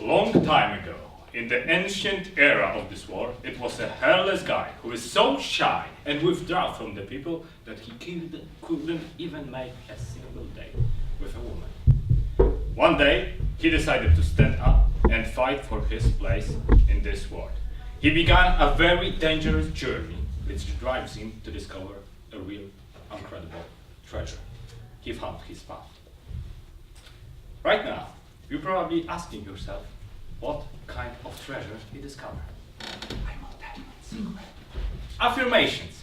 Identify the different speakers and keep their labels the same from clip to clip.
Speaker 1: Long time ago, in the ancient era of this world, it was a hairless guy who was so shy and withdrawn from the people that he couldn't even make a single date with a woman. One day, he decided to stand up and fight for his place in this world. He began a very dangerous journey which drives him to discover a real, incredible treasure. He found his path. Right now, you're probably asking yourself what kind of treasure he discovered. I will tell you a secret. Affirmations.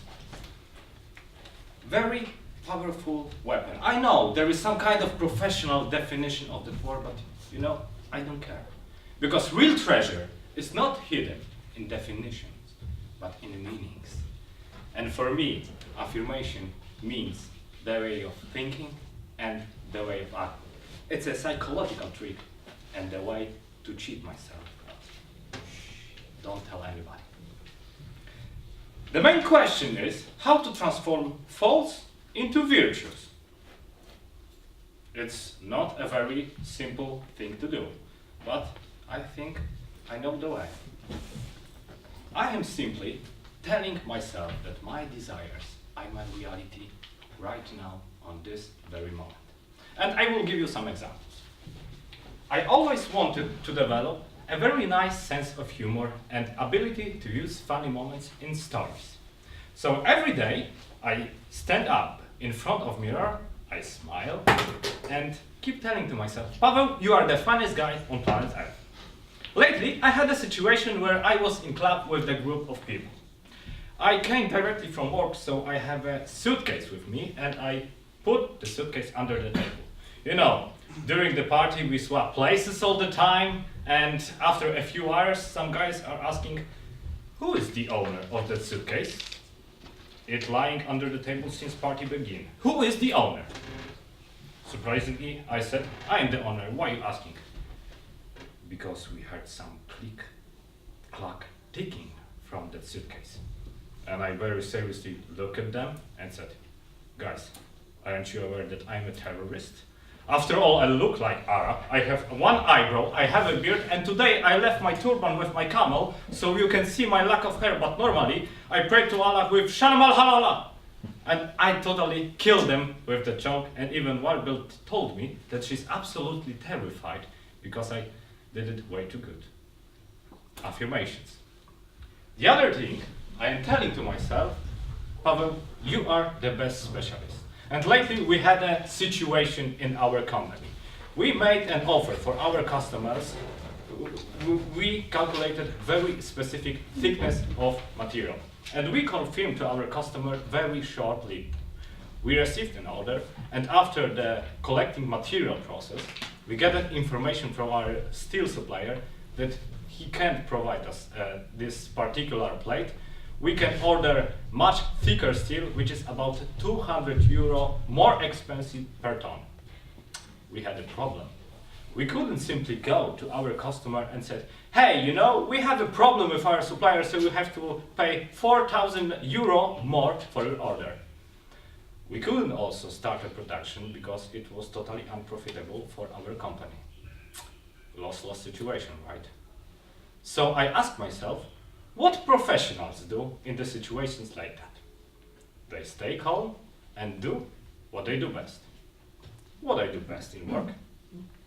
Speaker 1: Very powerful weapon. I know there is some kind of professional definition of the word, but you know, I don't care. Because real treasure is not hidden in definitions, but in meanings. And for me, affirmation means the way of thinking and the way of acting. It's a psychological trick and the way to cheat myself. Don't tell anybody. The main question is how to transform faults into virtues. It's not a very simple thing to do, but I think I know the way. I am simply telling myself that my desires are my reality right now on this very moment. And I will give you some examples. I always wanted to develop a very nice sense of humor and ability to use funny moments in stories. So every day I stand up in front of mirror, I smile and keep telling to myself, Paweł, you are the funniest guy on planet Earth. Lately I had a situation where I was in club with a group of people. I came directly from work, so I have a suitcase with me and I put the suitcase under the table. You know, during the party we swap places all the time, and after a few hours some guys are asking, who is the owner of that suitcase? It lying under the table since party began. Who is the owner? Surprisingly, I said, I am the owner. Why are you asking? Because we heard some click, clock ticking from that suitcase. And I very seriously looked at them and said, guys, aren't you aware that I'm a terrorist? After all, I look like Arab, I have one eyebrow, I have a beard, and today I left my turban with my camel, so you can see my lack of hair, but normally I pray to Allah with Shalom al-Halala. And I totally killed them with the joke, and even Warbill told me that she's absolutely terrified because I did it way too good. Affirmations. The other thing I am telling to myself, Paweł, you are the best specialist. And lately we had a situation in our company. We made an offer for our customers. We calculated very specific thickness of material. And we confirmed to our customer very shortly. We received an order, and after the collecting material process, we gathered information from our steel supplier that he can't provide us this particular plate. We can order much thicker steel, which is about €200 more expensive per ton. We had a problem. We couldn't simply go to our customer and said, hey, you know, we have a problem with our supplier, so you have to pay €4,000 more for your order. We couldn't also start a production because it was totally unprofitable for our company. Loss-loss situation, right? So I asked myself, what professionals do in the situations like that? They stay calm and do what they do best. What I do best in work?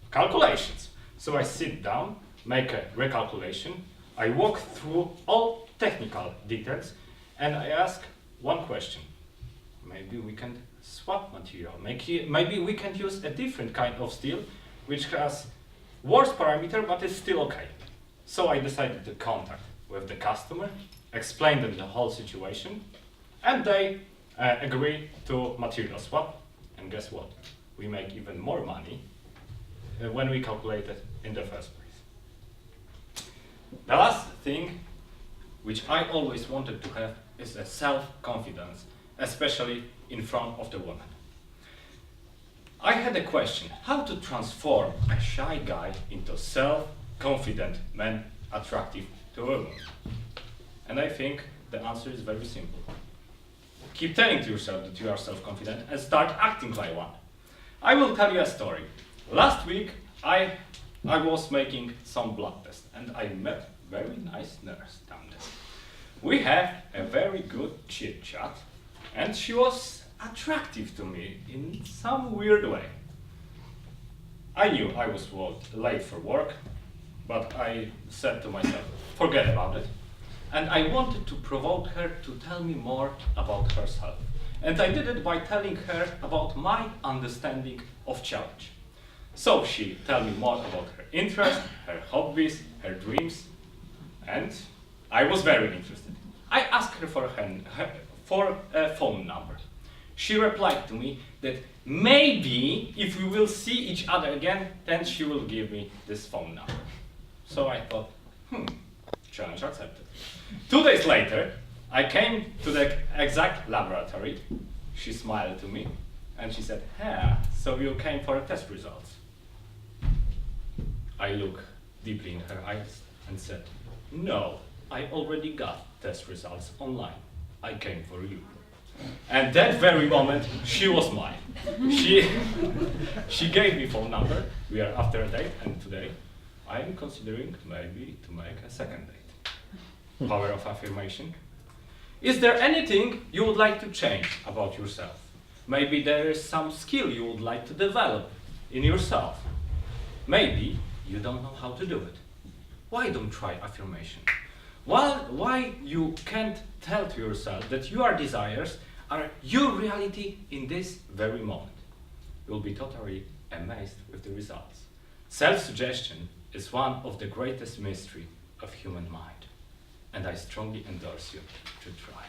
Speaker 1: Calculations. So I sit down, make a recalculation, I walk through all technical details, and I ask one question. Maybe we can swap material. Maybe we can use a different kind of steel, which has worse parameter, but is still okay. So I decided to contact with the customer, explain them the whole situation, and they agree to material swap. And guess what? We make even more money when we calculate it in the first place. The last thing, which I always wanted to have, is a self-confidence, especially in front of the woman. I had a question, how to transform a shy guy into self-confident man attractive to women? And I think the answer is very simple. Keep telling to yourself that you are self-confident and start acting like one. I will tell you a story. Last week I I was making some blood test and I met a very nice nurse down there. We had a very good chit chat and she was attractive to me in some weird way. I knew I was late for work, but I said to myself, forget about it. And I wanted to provoke her to tell me more about herself. And I did it by telling her about my understanding of challenge. So she told me more about her interests, her hobbies, her dreams, and I was very interested. I asked her for a phone number. She replied to me that maybe if we will see each other again, then she will give me this phone number. So I thought, challenge accepted. 2 days later, I came to the exact laboratory. She smiled to me and she said, so you came for test results. I looked deeply in her eyes and said, no, I already got test results online. I came for you. And that very moment, she was mine. She gave me phone number. We are after a date, and today I am considering maybe to make a second date. Power of affirmation. Is there anything you would like to change about yourself? Maybe there is some skill you would like to develop in yourself. Maybe you don't know how to do it. Why don't try affirmation? Why you can't tell to yourself that your desires are your reality in this very moment? You'll be totally amazed with the results. Self-suggestion is one of the greatest mysteries of human mind, and I strongly endorse you to try.